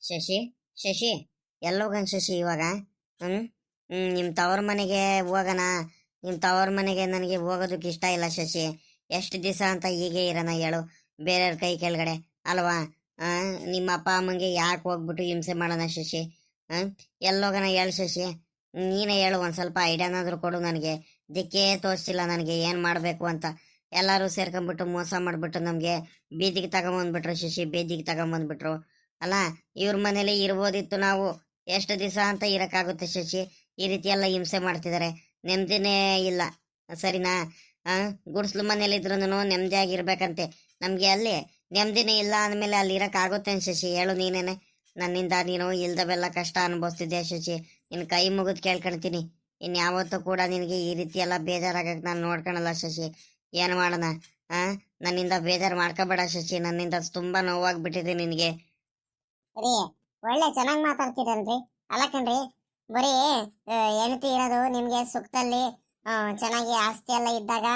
ಶಶಿ ಶಶಿ ಎಲ್ಲೋಗನ್ ಶಶಿ ಇವಾಗ? ಹ್ಮ್ ನಿಮ್ಮ ತವ್ರ ಮನೆಗೆ ಹೋಗಣ. ನಿಮ್ಮ ತವ್ರ ಮನೆಗೆ ನನಗೆ ಹೋಗೋದಕ್ಕೆ ಇಷ್ಟ ಇಲ್ಲ ಶಶಿ. ಎಷ್ಟು ದಿವಸ ಅಂತ ಹೀಗೆ ಇರೋಣ ಹೇಳು, ಬೇರೆಯವ್ರ ಕೈ ಕೆಳಗಡೆ ಅಲ್ವಾ? ಆ ನಿಮ್ಮ ಅಪ್ಪ ಅಮ್ಮಂಗೆ ಯಾಕೆ ಹೋಗ್ಬಿಟ್ಟು ಹಿಂಸೆ ಮಾಡೋಣ ಶಶಿ? ಎಲ್ಲೋಗಣ ಹೇಳು ಶಶಿ. ನೀನೇ ಹೇಳು, ಒಂದು ಸ್ವಲ್ಪ ಐಡಿಯಾನಾದ್ರೂ ಕೊಡು ನನಗೆ. ದಿಕ್ಕೇ ತೋರಿಸ್ತಿಲ್ಲ ನನಗೆ ಏನು ಮಾಡಬೇಕು ಅಂತ. ಎಲ್ಲರೂ ಸೇರ್ಕೊಂಡ್ಬಿಟ್ಟು ಮೋಸ ಮಾಡಿಬಿಟ್ಟು ನಮಗೆ ಬೀದಿಗೆ ತಗೊಂಬಂದ್ಬಿಟ್ರು ಶಶಿ, ಬೀದಿಗೆ ತಗೊಂಬಂದ್ಬಿಟ್ರು. ಅಲ್ಲ, ಇವ್ರ ಮನೇಲಿ ಇರ್ಬೋದಿತ್ತು ನಾವು. ಎಷ್ಟು ದಿವಸ ಅಂತ ಇರಕ್ಕಾಗುತ್ತೆ ಶಶಿ? ಈ ರೀತಿ ಎಲ್ಲ ಹಿಂಸೆ ಮಾಡ್ತಿದ್ದಾರೆ, ನೆಮ್ಮದಿನೇ ಇಲ್ಲ. ಸರಿನಾ? ಗುಡ್ಸ್ಲು ಮನೇಲಿ ಇದ್ರು ನೆಮ್ಮದಿ ಆಗಿರ್ಬೇಕಂತೆ. ನಮ್ಗೆ ಅಲ್ಲಿ ನೆಮ್ಮದಿನೇ ಇಲ್ಲ ಅಂದಮೇಲೆ ಅಲ್ಲಿ ಇರಕ್ಕಾಗುತ್ತೆ ಶಶಿ? ಹೇಳು ನೀನೇನೆ. ನನ್ನಿಂದ ನೀನು ಇಲ್ದವೆಲ್ಲ ಕಷ್ಟ ಅನುಭವಿಸ್ತಿದ್ದೆ ಶಶಿ. ನಿನ್ ಕೈ ಮುಗಿದ್ ಕೇಳ್ಕೊಳ್ತೀನಿ, ಇನ್ಯಾವತ್ತೂ ಕೂಡ ನಿನಗೆ ಈ ರೀತಿ ಎಲ್ಲ ಬೇಜಾರಾಗಕ್ಕೆ ನಾನು ನೋಡ್ಕೊಳಲ್ಲ ಶಶಿ. ಏನು ಮಾಡೋಣ? ನನ್ನಿಂದ ಬೇಜಾರು ಮಾಡ್ಕೋಬೇಡ ಶಶಿ, ನನ್ನಿಂದ ತುಂಬಾ ನೋವಾಗ್ಬಿಟ್ಟಿದೆ ನಿನಗೆ. ರೀ, ಒಳ್ಳೆ ಚೆನ್ನಾಗಿ ಮಾತಾಡ್ತೀರಲ್ರಿ. ಅಲ್ಲ ಕಣ್ರಿ, ಬರೀ ಹೆಂಡತಿ ಇರೋದು ನಿಮ್ಗೆ ಸುಖದಲ್ಲಿ ಚೆನ್ನಾಗಿ ಆಸ್ತಿ ಎಲ್ಲ ಇದ್ದಾಗ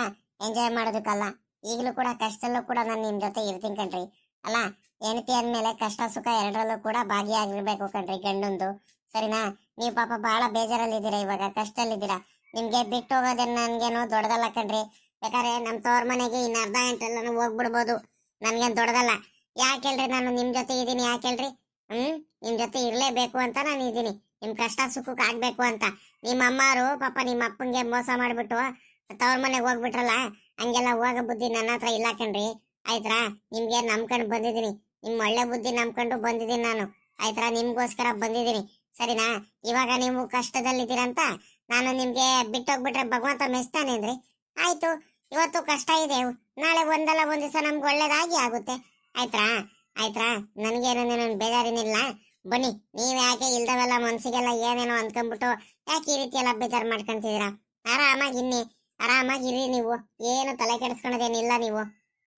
ಎಂಜಾಯ್ ಮಾಡೋದಕ್ಕಲ್ಲ. ಈಗಲೂ ಕೂಡ ಕಷ್ಟದಲ್ಲೂ ಕೂಡ ನಾನು ನಿಮ್ ಜೊತೆ ಇರ್ತೀನಿ ಕಣ್ರಿ. ಅಲ್ಲ, ಹೆಂಡತಿ ಅಂದ್ಮೇಲೆ ಕಷ್ಟ ಸುಖ ಎರಡರಲ್ಲೂ ಕೂಡ ಭಾಗಿಯಾಗಿರ್ಬೇಕು ಕಣ್ರಿ ಗಂಡಂದು. ಸರಿನಾ? ನೀವು ಪಾಪ ಬಹಳ ಬೇಜಾರಲ್ಲಿದ್ದೀರಾ, ಇವಾಗ ಕಷ್ಟದಲ್ಲಿದ್ದೀರಾ. ನಿಮ್ಗೆ ಬಿಟ್ಟು ಹೋಗೋದೇನು ನನ್ಗೇನು ದೊಡ್ಡದಲ್ಲ ಕಣ್ರಿ. ಬೇಕಾದ್ರೆ ನಮ್ ತವ್ರ ಮನೆಗೆ ಇನ್ನು ಅರ್ಧ ಗಂಟೆಲ್ಲ ಹೋಗ್ಬಿಡ್ಬೋದು, ನನ್ಗೇನು ದೊಡ್ಡದಲ್ಲ. ಯಾಕೆಳ್ರಿ ನಾನು ನಿಮ್ ಜೊತೆ ಇದ್ದೀನಿ, ಯಾಕೆಳ್ರಿ? ನಿಮ್ ಜೊತೆ ಇರ್ಲೇಬೇಕು ಅಂತ ನಾನು ಇದ್ದೀನಿ, ನಿಮ್ ಕಷ್ಟ ಸುಖಕ್ಕೆ ಆಗ್ಬೇಕು ಅಂತ. ನಿಮ್ಮ ಅಮ್ಮಾರು ಪಾಪ ನಿಮ್ಮ ಅಪ್ಪಂಗೆ ಮೋಸ ಮಾಡ್ಬಿಟ್ಟು ತವ್ರ ಮನೆಗೆ ಹೋಗ್ಬಿಟ್ರಲ್ಲ, ಹಂಗೆಲ್ಲ ಹೋಗೋ ಬುದ್ಧಿ ನನ್ನ ಹತ್ರ ಇಲ್ಲ ಕಣ್ರಿ. ಆಯ್ತಾ? ನಿಮ್ಗೆ ನಂಬ್ಕೊಂಡು ಬಂದಿದ್ದೀನಿ, ನಿಮ್ ಒಳ್ಳೆ ಬುದ್ಧಿ ನಂಬ್ಕೊಂಡು ಬಂದಿದ್ದೀನಿ ನಾನು. ಆಯ್ತಾ? ನಿಮ್ಗೋಸ್ಕರ ಬಂದಿದ್ದೀನಿ. ಸರಿನಾ? ಇವಾಗ ನೀವು ಕಷ್ಟದಲ್ಲಿದ್ದೀರಂತ ನಾನು ನಿಮ್ಗೆ ಬಿಟ್ಟೋಗ್ಬಿಟ್ರೆ ಭಗವಂತ ಮೆಚ್ತಾನೆ ಅಂದ್ರೆ ಆಯ್ತು. ಇವತ್ತು ಕಷ್ಟ ಇದೆ, ನಾಳೆ ಒಂದಲ್ಲ ಒಂದ್ ದಿವಸ ನಮ್ಗೆ ಒಳ್ಳೇದಾಗಿ ಆಗುತ್ತೆ. ಆಯ್ತಾ? ಆಯ್ತಾ? ನನಗೇನೇನೇನು ಬೇಜಾರೇನಿಲ್ಲ. ಬನ್ನಿ, ನೀವ್ ಯಾಕೆ ಇಲ್ದವೆಲ್ಲ ಮನ್ಸಿಗೆಲ್ಲ ಏನೇನೋ ಅಂದ್ಕೊಂಡ್ಬಿಟ್ಟು ಯಾಕೆ ಈ ರೀತಿ ಎಲ್ಲ ಬೇಜಾರು ಮಾಡ್ಕೊಂತಿದ್ದೀರಾ? ಆರಾಮಾಗಿರ್ರಿ ನೀವು, ಏನು ತಲೆ ಕೆಡಿಸ್ಕೊಳೋದೇನಿಲ್ಲ ನೀವು.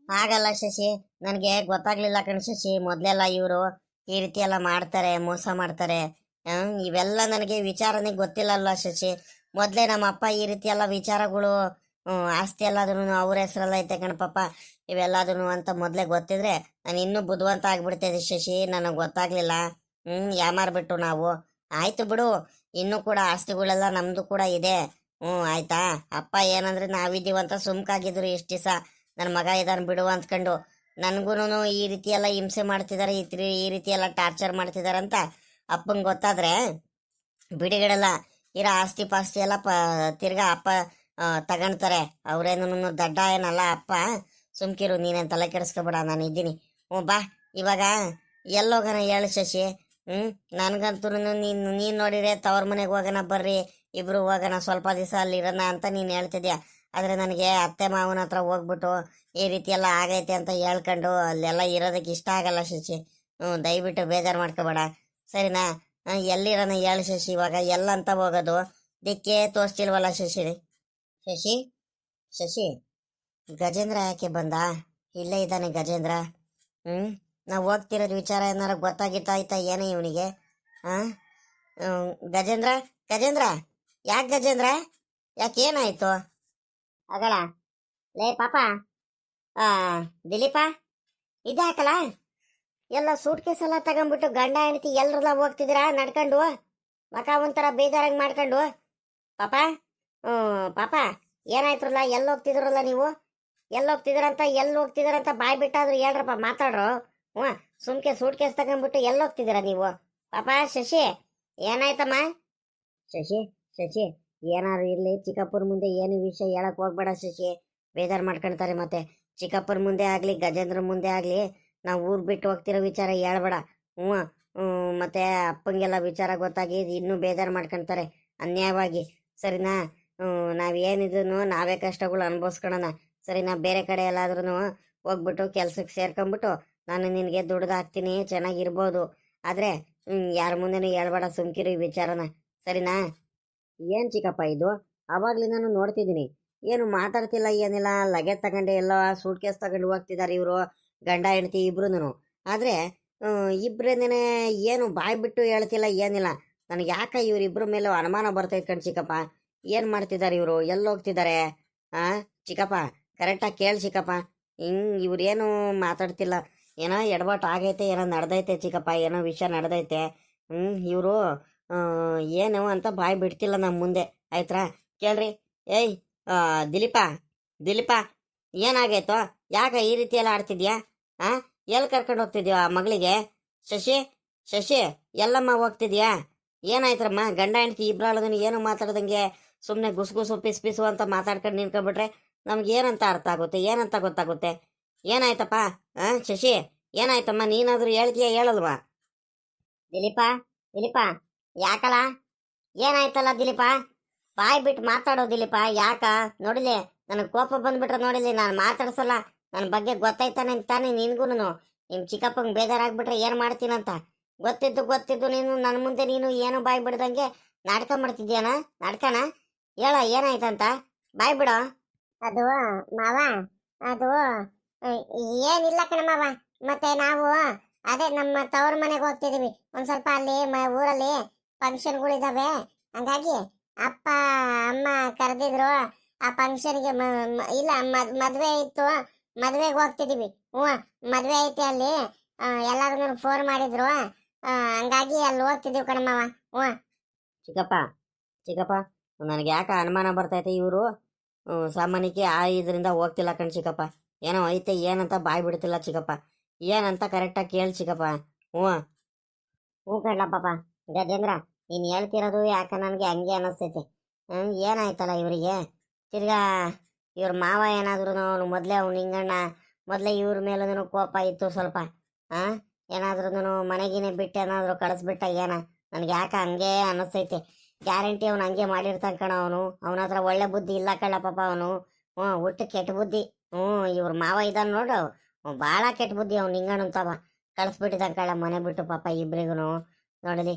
ಹಾಗಲ್ಲ ಶಶಿ, ನನಗೆ ಗೊತ್ತಾಗ್ಲಿಲ್ಲ ಕಣ್ ಶಶಿ. ಮೊದ್ಲೆಲ್ಲ ಇವರು ಈ ರೀತಿ ಎಲ್ಲ ಮಾಡ್ತಾರೆ, ಮೋಸ ಮಾಡ್ತಾರೆ. ಇವೆಲ್ಲ ನನಗೆ ವಿಚಾರನೇ ಗೊತ್ತಿಲ್ಲಲ್ಲ ಶಶಿ. ಮೊದ್ಲೇ ನಮ್ಮ ಅಪ್ಪ ಈ ರೀತಿ ಎಲ್ಲ ವಿಚಾರಗಳು, ಆಸ್ತಿ ಎಲ್ಲಾದ್ರೂ ಅವ್ರ ಹೆಸರೆಲ್ಲ ಐತೆ ಕಣಪಾಪ, ಇವೆಲ್ಲದೂ ಅಂತ ಮೊದ್ಲೇ ಗೊತ್ತಿದ್ರೆ ನಾನು ಇನ್ನೂ ಬುದ್ಧಿವಂತ ಆಗ್ಬಿಡ್ತಿದ್ದೆ ಶಶಿ. ನನಗೆ ಗೊತ್ತಾಗ್ಲಿಲ್ಲ. ಯಾಮಾರ್ಬಿಟ್ಟು ನಾವು. ಆಯ್ತು ಬಿಡು, ಇನ್ನೂ ಕೂಡ ಆಸ್ತಿಗಳೆಲ್ಲ ನಮ್ದು ಕೂಡ ಇದೆ. ಆಯ್ತಾ? ಅಪ್ಪ ಏನಂದ್ರೆ ನಾವಿದ್ದೀವಂತ ಸುಮ್ಕಾಗಿದ್ರು ಇಷ್ಟ ದಿವಸ. ನನ್ನ ಮಗ ಇದಾನ ಬಿಡು ಅಂದ್ಕೊಂಡು. ನನ್ಗೂನು ಈ ರೀತಿ ಎಲ್ಲ ಹಿಂಸೆ ಮಾಡ್ತಿದಾರೆ, ಈ ರೀತಿ ಎಲ್ಲ ಟಾರ್ಚರ್ ಮಾಡ್ತಿದಾರಂತ ಅಪ್ಪಂಗೆ ಗೊತ್ತಾದ್ರೆ ಬಿಡಿಗಡಲ್ಲ. ಇರೋ ಆಸ್ತಿ ಪಾಸ್ತಿ ಎಲ್ಲ ತಿರ್ಗಾ ಅಪ್ಪ ತಗೊಂತಾರೆ. ಅವ್ರೇನು ದಡ್ಡ ಏನಲ್ಲ ಅಪ್ಪ. ಸುಮ್ಕಿರು, ನೀನೇನು ತಲೆ ಕೆಡಿಸ್ಕೊಬೇಡ, ನಾನು ಇದ್ದೀನಿ. ಬಾ ಇವಾಗ ಎಲ್ಲೋಗನ ಹೇಳು ಶಶಿ. ನನ್ಗಂತೂ ನೀನ್ ನೋಡಿದ್ರೆ ತವ್ರ ಮನೆಗೆ ಹೋಗೋಣ ಬರ್ರಿ, ಇಬ್ರು ಹೋಗೋಣ, ಸ್ವಲ್ಪ ದಿವಸ ಅಲ್ಲಿ ಇರೋಣ ಅಂತ ನೀನ್ ಹೇಳ್ತಿದ್ಯಾ. ಆದ್ರೆ ನನಗೆ ಅತ್ತೆ ಮಾವನ ಹತ್ರ ಹೋಗ್ಬಿಟ್ಟು ಈ ರೀತಿ ಎಲ್ಲ ಆಗೈತೆ ಅಂತ ಹೇಳ್ಕೊಂಡು ಅಲ್ಲೆಲ್ಲ ಇರೋದಕ್ಕೆ ಇಷ್ಟ ಆಗಲ್ಲ ಶಶಿ. ದಯವಿಟ್ಟು ಬೇಜಾರು ಮಾಡ್ಕೋಬೇಡ, ಸರಿನಾ? ಎಲ್ಲಿರೋಣ ಹೇಳು ಶಶಿ. ಇವಾಗ ಎಲ್ಲ ಅಂತ ಹೋಗೋದು, ದಿಕ್ಕೇ ತೋರಿಸ್ತಿಲ್ವಲ್ಲ ಶಶಿ. ಶಶಿ ಶಶಿ ಗಜೇಂದ್ರ ಯಾಕೆ ಬಂದ? ಇಲ್ಲೇ ಇದ್ದಾನೆ ಗಜೇಂದ್ರ. ನಾವು ಹೋಗ್ತಿರೋದು ವಿಚಾರ ಏನಾರ ಗೊತ್ತಾಗಿತ್ತಾಯ್ತಾ ಏನೇ ಇವನಿಗೆ? ಗಜೇಂದ್ರ ಗಜೇಂದ್ರ ಯಾಕೆ ಗಜೇಂದ್ರ? ಯಾಕೇನಾಯ್ತು? ಅಗಳ ಲೇ ಪಾಪ, ದಿಲೀಪ, ಇದಾಕಲ್ಲ ಎಲ್ಲ ಸೂಟ್ ಕೇಸ್ ಎಲ್ಲ ತಗೊಂಡ್ಬಿಟ್ಟು ಗಂಡ ಹೆಂಡತಿ ಎಲ್ರೆಲ್ಲ ಹೋಗ್ತಿದ್ದೀರಾ ನಡ್ಕೊಂಡು, ಮಕ ಒಂಥರ ಬೇಜಾರಾಗಿ ಮಾಡ್ಕೊಂಡು. ಪಾಪ ಪಾಪ ಏನಾಯ್ತ್ರಲ್ಲ? ಎಲ್ಲಿ ಹೋಗ್ತಿದ್ರಲ್ಲ ನೀವು? ಎಲ್ಲಿ ಹೋಗ್ತಿದ್ದೀರಂತ ಬಾಯ್ ಬಿಟ್ಟಾದ್ರು ಹೇಳ್ರಪ್ಪ, ಮಾತಾಡ್ರು. ಸುಮ್ಕೆ ಸೂಟ್ ಕೇಸ್ ತಗೊಂಡ್ಬಿಟ್ಟು ಎಲ್ಲಿ ಹೋಗ್ತಿದ್ದೀರಾ ನೀವು? ಪಾಪ ಶಶಿ ಏನಾಯ್ತಮ್ಮ? ಶಶಿ ಶಶಿ ಏನಾರು ಇರ್ಲಿ, ಚಿಕ್ಕಪ್ಪನ ಮುಂದೆ ಏನು ವಿಷಯ ಹೇಳಕ್ ಹೋಗ್ಬೇಡ ಶಶಿ, ಬೇಜಾರು ಮಾಡ್ಕೊಳ್ತಾರೆ ಮತ್ತೆ. ಚಿಕ್ಕಪ್ಪನ ಮುಂದೆ ಆಗ್ಲಿ ಗಜೇಂದ್ರ ಮುಂದೆ ಆಗ್ಲಿ ನಾವು ಊರ್ ಬಿಟ್ಟು ಹೋಗ್ತಿರೋ ವಿಚಾರ ಹೇಳ್ಬೇಡ. ಮತ್ತೆ ಅಪ್ಪಂಗೆಲ್ಲ ವಿಚಾರ ಗೊತ್ತಾಗಿ ಇನ್ನೂ ಬೇಜಾರು ಮಾಡ್ಕೊಂತಾರೆ ಅನ್ಯಾಯವಾಗಿ. ಸರಿನಾ? ನಾವೇನಿದ್ರು ನಾವೇ ಕಷ್ಟಗಳು ಅನುಭವಿಸ್ಕೊಳೋಣ. ಸರಿನಾ? ಬೇರೆ ಕಡೆ ಎಲ್ಲಾದ್ರೂ ಹೋಗ್ಬಿಟ್ಟು ಕೆಲ್ಸಕ್ಕೆ ಸೇರ್ಕೊಂಡ್ಬಿಟ್ಟು ನಾನು ನಿನಗೆ ದುಡ್ದು ಹಾಕ್ತೀನಿ, ಚೆನ್ನಾಗಿರ್ಬೋದು. ಆದ್ರೆ ಯಾರ ಮುಂದೆನೂ ಹೇಳ್ಬೇಡ, ಸುಮ್ಕಿರು ಈ ವಿಚಾರನ. ಸರಿನಾ? ಏನ್ ಚಿಕ್ಕಪ್ಪ ಇದು? ಅವಾಗ್ಲಿ ನಾನು ನೋಡ್ತಿದ್ದೀನಿ, ಏನು ಮಾತಾಡ್ತಿಲ್ಲ ಏನಿಲ್ಲ. ಲಗೇಜ್ ತಗೊಂಡೆ ಎಲ್ಲ ಸೂಟ್ ಕೇಸ್ ತಗೊಂಡು ಹೋಗ್ತಿದ್ದಾರೆ ಇವರು, ಗಂಡ ಹೆಂಡತಿ ಇಬ್ರು. ಆದ್ರೆ ಇಬ್ರೇನೇನೆ ಏನು ಬಾಯ್ ಬಿಟ್ಟು ಹೇಳ್ತಿಲ್ಲ ಏನಿಲ್ಲ. ನನಗೆ ಯಾಕ ಇವ್ರಿಬ್ರ ಮೇಲೆ ಅನುಮಾನ ಬರ್ತೈತೆ ಕಣ್ ಚಿಕ್ಕಪ್ಪ. ಏನ್ ಮಾಡ್ತಿದ್ದಾರೆ ಇವರು? ಎಲ್ಲಿ ಹೋಗ್ತಿದ್ದಾರೆ? ಚಿಕ್ಕಪ್ಪ ಕರೆಕ್ಟಾಗಿ ಕೇಳಿ ಚಿಕ್ಕಪ್ಪ. ಇವ್ರೇನು ಮಾತಾಡ್ತಿಲ್ಲ, ಏನೋ ಎಡವಟ್ಟು ಆಗೈತೆ, ಏನೋ ನಡೆದೈತೆ ಚಿಕ್ಕಪ್ಪ, ಏನೋ ವಿಷಯ ನಡೆದೈತೆ. ಇವರು ಏನು ಅಂತ ಬಾಯಿ ಬಿಡ್ತಿಲ್ಲ ನಮ್ಮ ಮುಂದೆ. ಆಯ್ತಾ ಕೇಳ್ರಿ. ಏಯ್ ದಿಲೀಪ, ದಿಲೀಪ, ಏನಾಗೈತೋ? ಯಾಕ ಈ ರೀತಿ ಎಲ್ಲ ಆಡ್ತಿದ್ಯಾ? ಎಲ್ಲಿ ಕರ್ಕೊಂಡು ಹೋಗ್ತಿದ್ಯೋ ಆ ಮಗಳಿಗೆ? ಶಶಿ, ಶಶಿ, ಎಲ್ಲಮ್ಮ ಹೋಗ್ತಿದ್ಯಾ? ಏನಾಯ್ತ್ರಮ್ಮ? ಗಂಡ ಹೆಂಡ್ತಿ ಇಬ್ಬರಾಳದನ್ನು ಏನು ಮಾತಾಡ್ದಂಗೆ ಸುಮ್ಮನೆ ಗುಸುಗುಸು ಪಿಸು ಅಂತ ಮಾತಾಡ್ಕೊಂಡು ನಿಂತ್ಕೊಂಡ್ಬಿಟ್ರೆ ನಮ್ಗೆ ಏನಂತ ಅರ್ಥ ಆಗುತ್ತೆ, ಏನಂತ ಗೊತ್ತಾಗುತ್ತೆ? ಏನಾಯ್ತಪ್ಪ? ಶಶಿ, ಏನಾಯ್ತಮ್ಮ? ನೀನಾದ್ರೂ ಹೇಳ್ತೀಯ, ಹೇಳಲ್ವಾ? ದಿಲೀಪ, ದಿಲೀಪ, ಯಾಕಲ್ಲ? ಏನಾಯ್ತಲ್ಲ ದಿಲೀಪ? ಬಾಯ್ ಬಿಟ್ಟು ಮಾತಾಡೋ ದಿಲೀಪ. ಯಾಕ ನೋಡಿಲಿ, ನನಗೆ ಕೋಪ ಬಂದ್ಬಿಟ್ರೆ ನೋಡಿಲಿ, ನಾನು ಮಾತಾಡ್ಸಲ್ಲ. ನನ್ನ ಬಗ್ಗೆ ಗೊತ್ತಾಯ್ತಾನೆ ತಾನೆ ನಿನ್ಗೂನು. ನಿಮ್ ಚಿಕ್ಕಪ್ಪಂಗೆ ಬೇಜಾರಾಗ್ಬಿಟ್ರೆ ಏನ್ ಮಾಡ್ತೀನಂತ ಗೊತ್ತಿದ್ದು ನೀನು ನನ್ನ ಮುಂದೆ ನೀನು ಏನು ಬಾಯ್ ಬಿಡ್ದಂಗೆ ನಾಟಕ ಮಾಡ್ತಿದ್ಯಾನ? ನಾಟಕನ ಹೇಳ, ಏನಾಯ್ತಂತ? ಬಾಯ್ ಬಿಡೋ. ಅದು ಮಾವ, ಅದು ಏನಿಲ್ಲ ಕಣ ಮಾವ. ಮತ್ತೆ ನಾವು ಅದೇ ನಮ್ಮ ತವ್ರ ಮನೆಗೆ ಹೋಗ್ತಿದೀವಿ. ಒಂದ್ ಸ್ವಲ್ಪ ಅಲ್ಲಿ ಊರಲ್ಲಿ ಫಂಕ್ಷನ್ಗಳಿದಾವೆ. ಹಂಗಾಗಿ ಅಪ್ಪ ಅಮ್ಮ ಕರೆದಿದ್ರು. ಆ ಫಂಕ್ಷನ್ಗೆ ಇಲ್ಲ, ಮದ್ವೆ ಇತ್ತು, ಮದ್ವೆಗೆ ಹೋಗ್ತಿದೀವಿ. ಮದ್ವೆ ಐತಿ ಅಲ್ಲಿ. ಎಲ್ಲಾರು ಫೋನ್ ಮಾಡಿದ್ರು. ಹಂಗಾಗಿ ಅಲ್ಲಿ ಹೋಗ್ತಿದೀವಿ ಕಣಮ್ಮವ. ಚಿಕ್ಕಪ್ಪ, ಚಿಕ್ಕಪ್ಪ, ನನಗೆ ಯಾಕೆ ಅನುಮಾನ ಬರ್ತೈತೆ. ಇವರು ಸಾಮಾನ್ಯಕ್ಕೆ ಇದರಿಂದ ಹೋಗ್ತಿಲ್ಲ ಕಣ್ ಚಿಕ್ಕಪ್ಪ. ಏನೋ ಐತೆ, ಏನಂತ ಬಾಯ್ ಬಿಡ್ತಿಲ್ಲ ಚಿಕ್ಕಪ್ಪ. ಏನಂತ ಕರೆಕ್ಟಾಗಿ ಕೇಳಿ ಚಿಕ್ಕಪ್ಪ. ಹ್ಞೂ ಕಣ್ಣ ಪಾಪ. ಗಜೇಂದ್ರ, ನೀನು ಹೇಳ್ತಿರೋದು ಯಾಕೆ ನನಗೆ ಹಂಗೆ ಅನ್ನಿಸ್ತೈತೆ. ಏನಾಯ್ತಲ್ಲ ಇವರಿಗೆ? ತಿರ್ಗಾ ಇವ್ರ ಮಾವ ಏನಾದ್ರು ಮೊದಲೇ ಅವ್ನು ಹಿಂಗಣ್ಣ, ಮೊದಲೇ ಇವ್ರ ಮೇಲೂ ಕೋಪ ಇತ್ತು ಸ್ವಲ್ಪ. ಏನಾದ್ರೂ ಮನೆಗಿನೇ ಬಿಟ್ಟು ಏನಾದ್ರು ಕಳಿಸ್ಬಿಟ್ಟ ಏನ? ನನಗೆ ಯಾಕೆ ಹಂಗೆ ಅನ್ನಿಸ್ತೈತೆ. ಗ್ಯಾರಂಟಿ ಅವ್ನು ಹಂಗೆ ಮಾಡಿರ್ತಾನೆ ಕಣ. ಅವನ ಹತ್ರ ಒಳ್ಳೆ ಬುದ್ಧಿ ಇಲ್ಲ ಕಳ್ಳ ಪಾಪ. ಅವನು ಒಟ್ಟು ಕೆಟ್ಟ ಬುದ್ಧಿ. ಇವ್ರ ಮಾವ ಇದ್ದಾನ ನೋಡು, ಭಾಳ ಕೆಟ್ಟ ಬುದ್ಧಿ. ಅವ್ನು ಹಿಂಗಣ್ಣಂತವ ಕಳಿಸ್ಬಿಟ್ಟಿದ್ದಾನೆ ಕಳ್ಳ ಮನೆ ಬಿಟ್ಟು ಪಾಪ ಇಬ್ರಿಗೂ. ನೋಡಲಿ,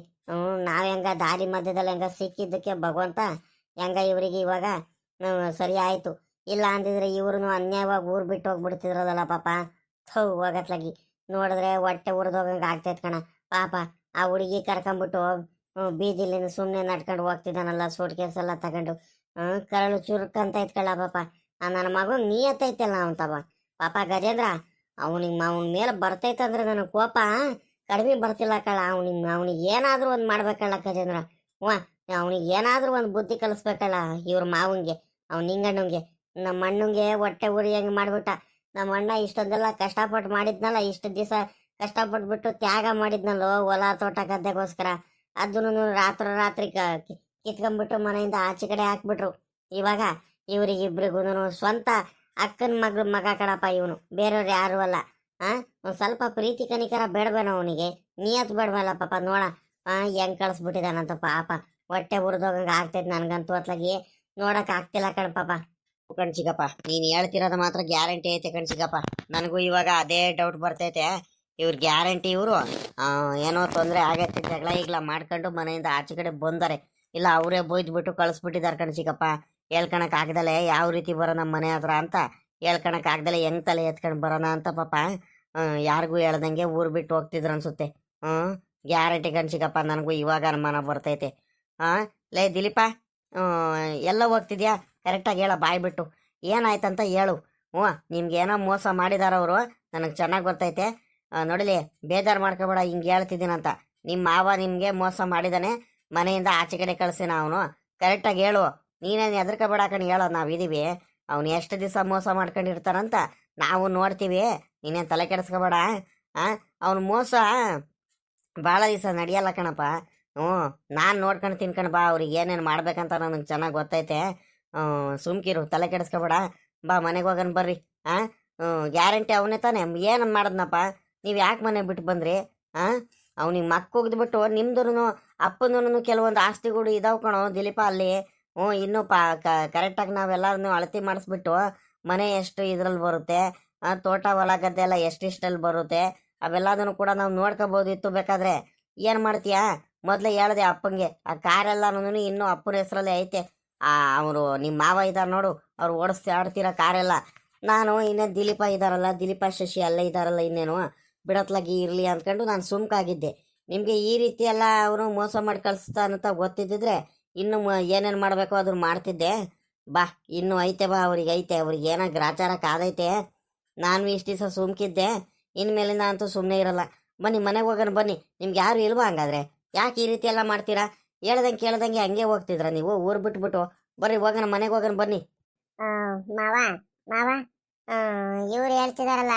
ನಾವ್ ಹೆಂಗ ದಾರಿ ಮಧ್ಯದಲ್ಲಿ ಹೆಂಗ ಸಿಕ್ಕಿದ್ದಕ್ಕೆ ಭಗವಂತ ಹೆಂಗ ಇವರಿಗೆ ಇವಾಗ ಸರಿ ಆಯ್ತು. ಇಲ್ಲ ಅಂದಿದ್ರೆ ಇವ್ರು ಅನ್ಯಾಯವಾಗಿ ಊರ್ ಬಿಟ್ಟು ಹೋಗ್ಬಿಡ್ತಿದ್ರದಲ್ಲ ಪಾಪ. ಹೋಗತ್ಲಾಗಿ ನೋಡಿದ್ರೆ ಹೊಟ್ಟೆ ಉರಿದೋಗಂಗೆ ಆಗ್ತೈತ್ ಕಣ ಪಾಪ. ಆ ಹುಡುಗಿ ಕರ್ಕೊಂಬಿಟ್ಟು ಬೀದಿಲಿಂದ ಸುಮ್ಮನೆ ನಡ್ಕೊಂಡು ಹೋಗ್ತಿದ್ದಾನಲ್ಲ, ಸೂಟ್ ಕೇಸ್ ಎಲ್ಲ ತಗೊಂಡು. ಕರಳು ಚುರುಕಂತ ಇತ್ಕಳ ಪಾಪ. ನನ್ನ ಮಗು ನೀಯತ್ತೈತಲ್ಲ ಅವನ್ ಪಾಪ. ಗಜೇಂದ್ರ, ಅವನ ಮೇಲೆ ಬರ್ತೈತಂದ್ರೆ ನನಗೆ ಕೋಪ ಕಡಿಮೆ ಬರ್ತಿಲ್ಲ ಕಳ್ಳ. ಅವನಿಗೆ ಏನಾದ್ರೂ ಒಂದು ಮಾಡ್ಬೇಕಲ್ಲ ಗಜೇಂದ್ರ. ಅವನಿಗೆ ಏನಾದ್ರೂ ಒಂದು ಬುದ್ಧಿ ಕಲಿಸ್ಬೇಕಲ್ಲ ಇವ್ರ ಮಾವಂಗೆ, ಅವ್ನ ನಿಂಗಣ್ಣಂಗೆ. ನಮ್ಮ ಅಣ್ಣಂಗೆ ಹೊಟ್ಟೆ ಉರಿ ಹೆಂಗೆ ಮಾಡ್ಬಿಟ್ಟ. ನಮ್ಮ ಅಣ್ಣ ಇಷ್ಟೊಂದೆಲ್ಲ ಕಷ್ಟಪಟ್ಟು ಮಾಡಿದ್ನಲ್ಲ, ಇಷ್ಟು ದಿವಸ ಕಷ್ಟಪಟ್ಬಿಟ್ಟು ತ್ಯಾಗ ಮಾಡಿದ್ನಲ್ಲೋ ಹೊಲ ತೋಟ ಗದ್ದೆಗೋಸ್ಕರ. ಅದನ್ನು ರಾತ್ರಿ ಕಿತ್ಕೊಂಡ್ಬಿಟ್ಟು ಮನೆಯಿಂದ ಆಚೆ ಕಡೆ ಹಾಕ್ಬಿಟ್ರು. ಇವಾಗ ಇವ್ರಿಗಿಬ್ರಿಗೂ ಸ್ವಂತ ಅಕ್ಕನ ಮಗ ಕಣಪ್ಪ ಇವನು, ಬೇರೆಯವ್ರು ಯಾರು ಅಲ್ಲ. ಒಂದ್ ಸ್ವಲ್ಪ ಪ್ರೀತಿ ಕನಿಕರ ಬೇಡವೇನೋ ಅವನಿಗೆ, ನಿಯತ್ ಬೇಡವಲ್ಲ ಪಾಪ. ನೋಡ ಹೆಂಗ್ ಕಳಿಸ್ಬಿಟ್ಟಿದಾನಂತ ಪಾಪ. ಹೊಟ್ಟೆ ಉರಿದೋಗಂಗ ಆಗ್ತೈತೆ ನನ್ಗಂತೂ. ಅತ್ಲಾಗಿ ನೋಡಕ್ ಆಗ್ತಿಲ್ಲ ಕಣ್ ಪಾಪ. ಕಣ್ಸಿಗಪ್ಪ, ನೀನ್ ಹೇಳ್ತಿರೋದು ಮಾತ್ರ ಗ್ಯಾರಂಟಿ ಐತೆ ಕಣ್ಸಿಗಪ್ಪ. ನನಗೂ ಇವಾಗ ಅದೇ ಡೌಟ್ ಬರ್ತೈತೆ. ಇವ್ರ ಗ್ಯಾರಂಟಿ ಇವರು ಏನೋ ತೊಂದರೆ ಆಗೈತೆ, ಜಗಳ ಈಗ್ಲ ಮಾಡ್ಕೊಂಡು ಮನೆಯಿಂದ ಆಚೆ ಕಡೆ ಬಂದರೆ, ಇಲ್ಲ ಅವರೇ ಬೊಯ್ದ್ಬಿಟ್ಟು ಕಳಿಸ್ಬಿಟ್ಟಿದಾರೆ ಕಣ್ಸಿಗಪ್ಪ. ಹೇಳ್ಕಣಕ್ ಆಗ್ದಲೆ ಯಾವ ರೀತಿ ಬರೋ ನಮ್ಮ ಮನೆ ಹತ್ರ ಅಂತ ಹೇಳ್ಕಣಕ್ ಆಗ್ದಲೆ ಹೆಂಗ್ ತಲೆ ಎತ್ಕೊಂಡು ಬರೋಣ ಅಂತ ಪಾಪ. ಯಾರಿಗೂ ಹೇಳ್ದಂಗೆ ಊರ್ ಬಿಟ್ಟು ಹೋಗ್ತಿದ್ರು ಅನ್ಸುತ್ತೆ. ಗ್ಯಾರಂಟಿ ಕಣ್ಸಿಗಪ್ಪ, ನನಗೂ ಇವಾಗ ಅನುಮಾನ ಬರ್ತೈತೆ. ಲೇ ದಿಲೀಪ, ಎಲ್ಲ ಹೋಗ್ತಿದ್ಯಾ? ಕರೆಕ್ಟಾಗಿ ಹೇಳ, ಬಾಯ್ ಬಿಟ್ಟು ಏನಾಯ್ತಂತ ಹೇಳು. ನಿಮ್ಗೇನೋ ಮೋಸ ಮಾಡಿದಾರ ಅವರು, ನನಗೆ ಚೆನ್ನಾಗಿ ಗೊತ್ತೈತೆ. ನೋಡಿಲಿ, ಬೇಜಾರು ಮಾಡ್ಕೋಬೇಡ, ಹಿಂಗೆ ಹೇಳ್ತಿದ್ದೀನಂತ. ನಿಮ್ಮ ಮಾವ ನಿಮಗೆ ಮೋಸ ಮಾಡಿದಾನೆ, ಮನೆಯಿಂದ ಆಚೆ ಕಡೆ ಕಳಿಸಿನ ಅವನು. ಕರೆಕ್ಟಾಗಿ ಹೇಳು, ನೀನೇನು ಹೆದರ್ಕೋಬೇಡ ಕಣ್, ಹೇಳೋ, ನಾವಿದ್ದೀವಿ. ಅವ್ನು ಎಷ್ಟು ದಿವಸ ಮೋಸ ಮಾಡ್ಕೊಂಡಿರ್ತಾರಂತ ನಾವು ನೋಡ್ತೀವಿ, ನೀನೇನು ತಲೆ ಕೆಡಿಸ್ಕೋಬೇಡ. ಅವ್ನು ಮೋಸ ಭಾಳ ದಿವಸ ನಡೆಯಲ್ಲ ಕಣಪ್ಪ. ನಾನು ನೋಡ್ಕೊಂಡು ತಿನ್ಕೊಂಡು ಬಾ, ಅವ್ರಿಗೆ ಏನೇನು ಮಾಡ್ಬೇಕಂತ ನನಗೆ ಚೆನ್ನಾಗಿ ಗೊತ್ತೈತೆ. ಸುಮ್ಕಿರು, ತಲೆ ಕೆಡಿಸ್ಕೋಬೇಡ. ಬಾ ಮನೆಗೆ ಹೋಗೋಣ ಬರ್ರಿ. ಗ್ಯಾರಂಟಿ ಅವನೇ ತಾನೆ. ಏನು ಮಾಡಿದ್ನಪ್ಪ? ನೀವು ಯಾಕೆ ಮನೆ ಬಿಟ್ಟು ಬಂದ್ರಿ? ಅವ್ನಿಗೆ ಮಕ್ಕ ಹೋಗ್ದ್ಬಿಟ್ಟು ನಿಮ್ದು ಅಪ್ಪನೂ ಕೆಲವೊಂದು ಆಸ್ತಿಗಳು ಇದಾವ್ ಕಣೋ ದಿಲೀಪ ಅಲ್ಲಿ. ಇನ್ನೂ ಕರೆಕ್ಟಾಗಿ ನಾವೆಲ್ಲರನ್ನು ಅಳತೆ ಮಾಡಿಸ್ಬಿಟ್ಟು ಮನೆ ಎಷ್ಟು ಇದ್ರಲ್ಲಿ ಬರುತ್ತೆ, ತೋಟ ಹೊಲ ಗದ್ದೆ ಎಲ್ಲ ಎಷ್ಟಿಷ್ಟಲ್ಲಿ ಬರುತ್ತೆ, ಅವೆಲ್ಲದನ್ನು ಕೂಡ ನಾವು ನೋಡ್ಕೋಬೋದಿತ್ತು. ಬೇಕಾದ್ರೆ ಏನು ಮಾಡ್ತೀಯಾ? ಮೊದಲೇ ಹೇಳ್ದೆ ಅಪ್ಪಂಗೆ, ಆ ಕಾರೆಲ್ಲನೂ ಇನ್ನೂ ಅಪ್ಪನ ಹೆಸರಲ್ಲಿ ಐತೆ. ಅವರು ನಿಮ್ಮ ಮಾವ ಇದ್ದಾರೆ ನೋಡು, ಅವ್ರು ಆಡ್ತಿರೋ ಕಾರೆಲ್ಲ. ನಾನು ಇನ್ನೇನು ದಿಲೀಪ ಇದ್ದಾರಲ್ಲ, ದಿಲೀಪ ಶಶಿ ಅಲ್ಲೇ ಇದ್ದಾರಲ್ಲ, ಇನ್ನೇನು ಬಿಡತ್ಲಾಗಿ ಇರಲಿ ಅಂದ್ಕೊಂಡು ನಾನು ಸುಮ್ಕಾಗಿದ್ದೆ. ನಿಮಗೆ ಈ ರೀತಿ ಎಲ್ಲ ಅವನು ಮೋಸ ಮಾಡಿ ಕಳಿಸ್ತಾ ಅಂತ ಗೊತ್ತಿದ್ದಿದ್ರೆ ಇನ್ನೂ ಏನೇನು ಮಾಡಬೇಕೋ ಅದನ್ನು ಮಾಡ್ತಿದ್ದೆ. ಬಾ, ಇನ್ನೂ ಐತೆ ಬಾ, ಅವ್ರಿಗೆ ಐತೆ. ಅವ್ರಿಗೆ ಏನೋ ಗ್ರಾಚಾರ ಕಾದೈತೆ. ನಾನು ಇಷ್ಟು ದಿವಸ ಸುಮ್ಕಿದ್ದೆ, ಇನ್ಮೇಲಿಂದ ಅಂತೂ ಸುಮ್ಮನೆ ಇರಲ್ಲ. ಬನ್ನಿ ಮನೆಗೆ ಹೋಗೋಣ ಬನ್ನಿ. ನಿಮ್ಗೆ ಯಾರು ಇಲ್ವಾ ಹಂಗಾದ್ರೆ? ಯಾಕೆ ಈ ರೀತಿ ಎಲ್ಲ ಮಾಡ್ತೀರಾ? ಹೇಳ್ದಂಗೆ ಕೇಳ್ದಂಗೆ ಹಂಗೆ ಹೋಗ್ತಿದ್ರ ನೀವು ಊರು ಬಿಟ್ಬಿಟ್ಟು? ಬರ್ರಿ ಹೋಗೋಣ, ಮನೆಗೆ ಹೋಗೋಣ ಬನ್ನಿ. ಆ, ಮಾವ ಮಾವ ಇವ್ರು ಹೇಳ್ತಿದಾರಲ್ಲ,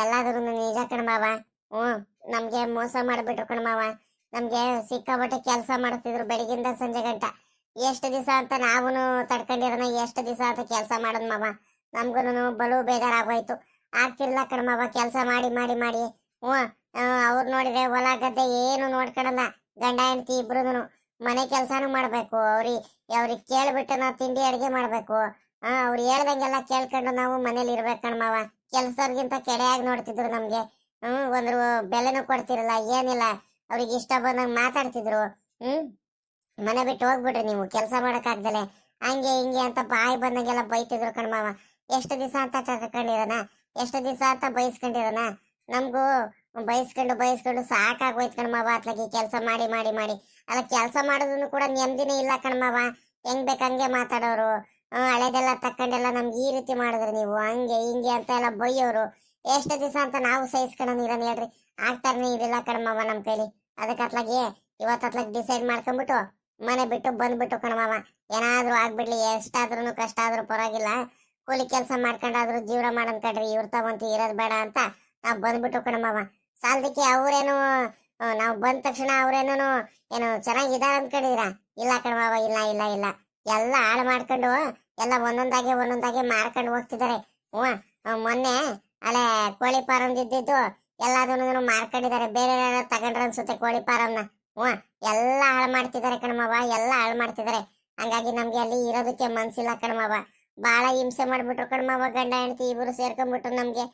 ಎಲ್ಲಾದ್ರೂ ನಿಜ ಕಣ ಮಾವ. ಹ್ಞೂ, ನಮ್ಗೆ ಮೋಸ ಮಾಡ್ಬಿಟ್ರು ಕಣ ಮಾವ. ನಮ್ಗೆ ಸಿಕ್ಕಾಬಟ್ಟೆ ಕೆಲಸ ಮಾಡಿಸ್ತಿದ್ರು ಬೆಳಗಿಂದ ಸಂಜೆ ಗಂಟ. ಎಷ್ಟು ದಿವಸ ಅಂತ ನಾವು ತಡ್ಕೊಂಡಿರೋಣ, ಎಷ್ಟು ದಿವಸ ಅಂತ ಕೆಲಸ ಮಾಡೋದು ಮಾವ. ನಮ್ಗೂ ಬಲು ಬೇಜಾರಾಗೋಯ್ತು. ಆಗ್ತಿರ್ಲ ಕಣ ಮಾವ ಕೆಲಸ ಮಾಡಿ ಮಾಡಿ ಮಾಡಿ. ಹ್ಞೂ, ಅವ್ರು ನೋಡಿದ್ರೆ ಹೊಲ ಗದ್ದೆ ಏನು ನೋಡ್ಕೊಳಲ್ಲ. ಗಂಡ ಹೆಂಡತಿ ಇಬ್ರು ಮನೆ ಕೆಲಸನೂ ಮಾಡ್ಬೇಕು. ಅವ್ರಿಗೆ ಕೇಳ್ಬಿಟ್ಟು ನಾವು ತಿಂಡಿ ಅಡಿಗೆ ಮಾಡ್ಬೇಕು. ಅವ್ರು ಹೇಳ್ದಂಗೆಲ್ಲ ಕೇಳ್ಕೊಂಡು ನಾವು ಮನೇಲಿ ಇರ್ಬೇಕು ಕಣ ಮಾವ. ಕೆಲ್ಸವ್ರಿಗಿಂತ ಕೆಡೆಯಾಗಿ ನೋಡ್ತಿದ್ರು ನಮ್ಗೆ. ಒಂದ್ರ ಬೆಲೆನೂ ಕೊಡ್ತಿರಲ್ಲ, ಏನಿಲ್ಲ. ಅವ್ರಿಗೆ ಇಷ್ಟ ಬಂದಂಗೆ ಮಾತಾಡ್ತಿದ್ರು. ಮನೆ ಬಿಟ್ಟು ಹೋಗ್ಬಿಟ್ರಿ ನೀವು ಕೆಲಸ ಮಾಡಕ್ಕಾಗ್ದಲೆ, ಹಂಗೆ ಹಿಂಗೆ ಅಂತ ಬಾಯಿ ಬಂದಂಗೆಲ್ಲ ಬೈತಿದ್ರು ಕಣ್ಮಾವ. ಎಷ್ಟು ದಿವಸ ಅಂತ ಕಟ್ಕೊಂಡಿರೋಣ, ಎಷ್ಟು ದಿವಸ ಅಂತ ಬೈಸ್ಕೊಂಡಿರೋಣ. ನಮಗೂ ಬೈಸ್ಕೊಂಡು ಸಾಕಾಗೋಯ್ತು ಕಣ್ಮಾವ. ಅತ್ಲಾಗಿ ಕೆಲಸ ಮಾಡಿ ಮಾಡಿ ಮಾಡಿ. ಅಲ್ಲ, ಕೆಲಸ ಮಾಡೋದನ್ನು ಕೂಡ ನೆಮ್ಮದಿನೇ ಇಲ್ಲ ಕಣ್ಮಾವ. ಹೆಂಗ್ ಬೇಕಂಗೆ ಮಾತಾಡೋರು. ಹಳೆದೆಲ್ಲ ತಕ್ಕೊಂಡೆಲ್ಲ ನಮ್ಗೆ ಈ ರೀತಿ ಮಾಡಿದ್ರಿ ನೀವು, ಹಂಗೆ ಹಿಂಗೆ ಅಂತ ಎಲ್ಲ ಬೈಯೋರು. ಎಷ್ಟು ದಿವಸ ಅಂತ ನಾವು ಸಹಿಸ್ಕೊಳ್ಳೋಣ ಇರೋಣ ಹೇಳ್ರಿ? ಆಗ್ತಾರನೇ ಇರಲಿಲ್ಲ ಕಣ್ಮಾವ ನಮ್ಮ ಕೈಲಿ. ಅದಕ್ಕೆ ಅತ್ಲಾಗಿ ಇವತ್ತು ಡಿಸೈಡ್ ಮಾಡ್ಕೊಂಡ್ಬಿಟ್ಟು ಮನೆ ಬಿಟ್ಟು ಬಂದ್ಬಿಟ್ಟು ಕಣ್ಮಾವ. ಏನಾದ್ರೂ ಆಗ್ಬಿಡ್ಲಿ, ಎಷ್ಟಾದ್ರೂ ಕಷ್ಟ ಆದ್ರೂ ಪರವಾಗಿಲ್ಲ, ಕೂಲಿ ಕೆಲಸ ಮಾಡ್ಕೊಂಡಾದ್ರೂ ಜೀವನ ಮಾಡಂದ್ ಕಡ್ರಿ, ಇವ್ರ ತಗೊಂತ ಇರೋದ್ ಬೇಡ ಅಂತ ನಾವ್ ಬಂದ್ಬಿಟ್ಟು ಕಣ್ಮಾವ. ಸಾಲದಕ್ಕೆ ಅವ್ರೇನು ನಾವು ಬಂದ ತಕ್ಷಣ ಅವ್ರೇನು ಏನು ಚೆನ್ನಾಗಿದಾರ ಅನ್ಕೊಂಡಿದ್ರ? ಇಲ್ಲ ಕಣ್ಮಾವ, ಇಲ್ಲ ಇಲ್ಲ ಇಲ್ಲ. ಎಲ್ಲ ಹಾಳು ಮಾಡ್ಕೊಂಡು ಎಲ್ಲ ಒಂದೊಂದಾಗೆ ಮಾಡ್ಕೊಂಡು ಹೋಗ್ತಿದ್ದಾರೆ. ಮೊನ್ನೆ ಅಲ್ಲೇ ಕೋಳಿ ಫಾರಂ ಇದ್ದಿದ್ದು ಎಲ್ಲದನ್ನು ಮಾರ್ಕೊಂಡಿದ್ದಾರೆ. ಬೇರೆ ತಗೊಂಡ್ರ ಅನ್ಸುತ್ತೆ ಕೋಳಿ ಫಾರಂನ. ಎಲ್ಲ ಹಾಳು ಮಾಡ್ತಿದ್ದಾರೆ ಕಣ್ಮವ, ಎಲ್ಲ ಹಾಳು ಮಾಡ್ತಿದ್ದಾರೆ. ಹಂಗಾಗಿ ನಮ್ಗೆ ಅಲ್ಲಿ ಇರೋದಕ್ಕೆ ಮನ್ಸಿಲ್ಲ ಕಣ್ಮವ. ಬಾಳ ಹಿಂಸೆ ಮಾಡ್ಬಿಟ್ರು ಕಣ್ಮವ, ಗಂಡ ಹೆಂಡತಿ ಇಬ್ರು ಸೇರ್ಕೊಂಡ್ಬಿಟ್ರು ನಮ್ಗೆ.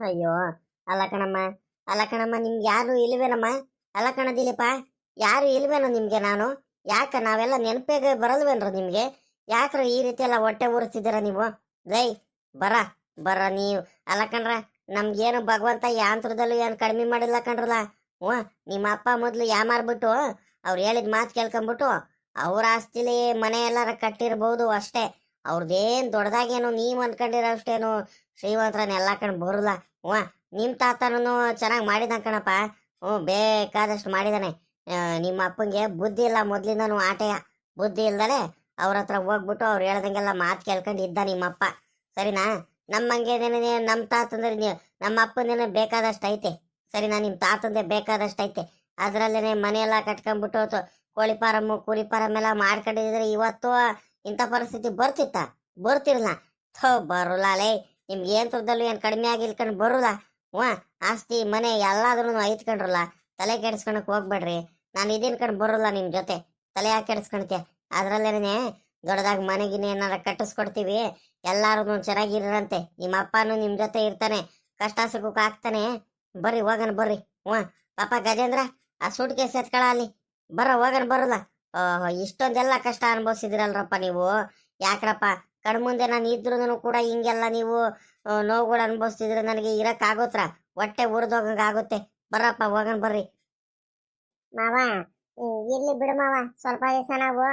ಅಯ್ಯೋ, ಅಲ್ಲ ಕಣಮ್ಮ, ನಿಮ್ಗೆ ಯಾರು ಇಲ್ವೇನಮ್ಮ? ಅಲ್ಲ ಕಣ ದಿಲೀಪ, ಯಾರು ಇಲ್ವೇನೋ ನಿಮ್ಗೆ? ಯಾಕ ನಾವೆಲ್ಲ ನೆನಪಿಗೆ ಬರಲ್ವೇನ್ರ ನಿಮ್ಗೆ? ಯಾಕ್ರ ಈ ರೀತಿ ಎಲ್ಲ ಹೊಟ್ಟೆ ಉರಿಸ್ತಿದ್ದೀರ ನೀವು? ಬರ ನೀವು. ಅಲ್ಲ ಕಣ್ರ, ನಮ್ಗೇನು ಭಗವಂತ ಯಾಂತ್ರದಲ್ಲೂ ಏನು ಕಡಿಮೆ ಮಾಡಿಲ್ಲ ಕಣ್ರಲ್ಲ. ನಿಮ್ಮ ಅಪ್ಪ ಮೊದ್ಲು ಯಾಮಾರ್ಬಿಟ್ಟು ಅವ್ರು ಹೇಳಿದ ಮಾತು ಕೇಳ್ಕೊಂಬಿಟ್ಟು ಅವ್ರ ಆಸ್ತಿಲಿ ಮನೆ ಎಲ್ಲಾರ ಕಟ್ಟಿರ್ಬೋದು ಅಷ್ಟೇ. ಅವ್ರದ್ದೇನ್ ದೊಡ್ಡದಾಗೇನು ನೀವ್ ಅನ್ಕೊಂಡಿರೋ ಅಷ್ಟೇನು ಶ್ರೀಮಂತರನ್ನೆಲ್ಲ ಕಣ್ ಬರಲ್ಲ. ನಿಮ್ ತಾತನೂ ಚೆನ್ನಾಗಿ ಮಾಡಿದ ಕಣಪ್ಪ. ಬೇಕಾದಷ್ಟು ಮಾಡಿದಾನೆ. ನಿಮ್ಮ ಅಪ್ಪಂಗೆ ಬುದ್ಧಿ ಇಲ್ಲ ಮೊದ್ಲಿಂದನು, ಆಟೆಯ ಬುದ್ಧಿ ಇಲ್ದಲೆ ಅವ್ರ ಹತ್ರ ಹೋಗ್ಬಿಟ್ಟು ಅವ್ರು ಹೇಳ್ದಂಗೆಲ್ಲ ಮಾತು ಕೇಳ್ಕೊಂಡು ಇದ್ದ ನಿಮ್ಮಪ್ಪ. ಸರಿನಾ? ನಮ್ಮಂಗೇನೇನೇ ನಮ್ಮ ತಾತಂದ್ರೆ ನಮ್ಮ ಅಪ್ಪಂದೇನೆ ಬೇಕಾದಷ್ಟು ಐತೆ. ಸರಿನಾ? ನಿಮ್ಮ ತಾತಂದೆ ಬೇಕಾದಷ್ಟು ಐತೆ. ಅದ್ರಲ್ಲೇನೆ ಮನೆಯೆಲ್ಲ ಕಟ್ಕೊಂಡ್ಬಿಟ್ಟು ಕೋಳಿ ಫಾರಮ್ಮು ಕುರಿ ಫಾರಮ್ ಎಲ್ಲ ಮಾಡ್ಕೊಂಡಿದ್ರೆ ಇವತ್ತು ಇಂಥ ಪರಿಸ್ಥಿತಿ ಬರ್ತಿರಲ್ಲ. ಬರೋಲ್ಲ ಲೇ. ನಿಮ್ಗೆ ಏನ್ ತುರ್ದಲ್ಲೂ ಏನು ಕಡಿಮೆ ಆಗಿಲ್ಕೊಂಡು ಬರೋಲ್ಲ. ಆಸ್ತಿ ಮನೆ ಎಲ್ಲಾದ್ರೂ ಐತ್ಕೊಂಡ್ರಲ್ಲ. ತಲೆ ಕೆಡಿಸ್ಕೊಳಕ್ ಹೋಗ್ಬೇಡ್ರಿ. ನಾನು ಇದೀನ್ ಕಂಡು ಬರೋಲ್ಲ ನಿಮ್ ಜೊತೆ. ತಲೆ ಯಾಕೆ ಕೆಡಿಸ್ಕೊಳ್ತೀಯ? ಅದ್ರಲ್ಲೇನೆ ದೊಡ್ಡದಾಗಿ ಮನೆಗಿನ ಏನಾರ ಕಟ್ಟಿಸ್ಕೊಡ್ತೀವಿ. ಎಲ್ಲಾರು ಚೆನ್ನಾಗಿರಂತೆ. ನಿಮ್ಮ ಅಪ್ಪನು ನಿಮ್ ಜೊತೆ ಇರ್ತಾನೆ, ಕಷ್ಟ ಸುಖಕ್ಕೆ ಆಗ್ತಾನೆ. ಬರ್ರಿ ಹೋಗಣ ಬರ್ರಿ. ಪಾಪ ಗಜೇಂದ್ರ, ಆ ಸೂಟ್ ಕೇಸ್ ಎತ್ಕೊಳ ಅಲ್ಲಿ. ಹೋಗಣ ಬರಲ್ಲ. ಇಷ್ಟೊಂದೆಲ್ಲ ಕಷ್ಟ ಅನುಭವಿಸಿದಿರಲ್ರಪ್ಪ ನೀವು. ಯಾಕ್ರಪ್ಪ ಕಣ್ಮುಂದೆ ನಾನು ಇದ್ರೂ ಕೂಡ ಹಿಂಗೆಲ್ಲ ನೀವು ನೋವುಗಳು ಅನುಭವಿಸ್ತಿದ್ರೆ ನನಗೆ ಇರಕ್ ಆಗೋತ್ರ? ಹೊಟ್ಟೆ ಉರಿದೋಗಂಗ ಆಗುತ್ತೆ. ಬರ್ರಪ್ಪ ಹೋಗಣ ಬರ್ರಿ. ಮಾವ, ಇರ್ಲಿ ಬಿಡು ಮಾವ. ಸ್ವಲ್ಪ ದಿವಸ ನಾವು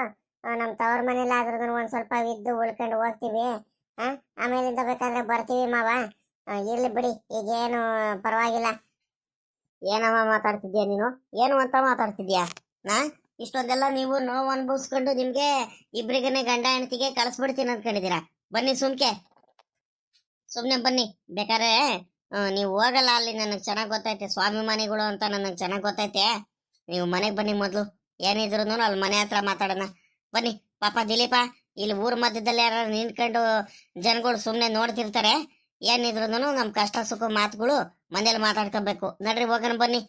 ನಮ್ ತವ್ರ ಮನೇಲಾದ್ರೂ ಒಂದ್ ಸ್ವಲ್ಪ ಇದ್ದು ಉಳ್ಕೊಂಡು ಹೋಗ್ತೀವಿ. ಆಮೇಲಿಂದ ಬೇಕಾದ್ರೆ ಬರ್ತೀವಿ ಮಾವ. ಇರ್ಲಿ ಬಿಡಿ, ಈಗೇನು ಪರವಾಗಿಲ್ಲ. ಏನಮ್ಮ ಮಾತಾಡ್ತಿದ್ಯಾ ನೀನು? ಏನು ಅಂತ ಮಾತಾಡ್ತಿದ್ಯಾ? ಇಷ್ಟೊಂದೆಲ್ಲ ನೀವು ನೋವು ಅನುಭವಿಸ್ಕೊಂಡು ನಿಮ್ಗೆ ಇಬ್ರಿಗನೆ ಗಂಡ ಹೆಂಡತಿಗೆ ಕಳಿಸ್ಬಿಡ್ತೀನಿ ಅನ್ಕೊಂಡಿದ್ದೀರಾ? ಬನ್ನಿ ಸುಮ್ನೆ ಬನ್ನಿ. ಬೇಕಾದ್ರೆ ನೀವು ಹೋಗಲ್ಲ ಅಲ್ಲಿ, ನನಗೆ ಚೆನ್ನಾಗಿ ಗೊತ್ತೈತೆ. ಸ್ವಾಭಿಮಾನಿಗಳು ಅಂತ ನನಗೆ ಚೆನ್ನಾಗಿ ಗೊತ್ತೈತೆ. ನೀವು ಮನೆಗೆ ಬನ್ನಿ ಮೊದಲು. ಏನಿದ್ರು ಅಲ್ಲಿ ಮನೆ ಹತ್ರ ಮಾತಾಡೋಣ ಬನ್ನಿ. ಪಾಪ ದಿಲೀಪ, ಇಲ್ಲಿ ಊರ್ ಮಧ್ಯದಲ್ಲಿ ಯಾರು ನಿಂತ್ಕೊಂಡು ಜನಗಳು ಸುಮ್ಮನೆ ನೋಡ್ತಿರ್ತಾರೆ. ಏನಿದ್ರು ನಮ್ಮ ಕಷ್ಟ ಸುಖ ಮಾತುಗಳು ಮನೇಲಿ ಮಾತಾಡ್ಕೋಬೇಕು. ನಡ್ರಿ ಹೋಗೋಣ ಬನ್ನಿ.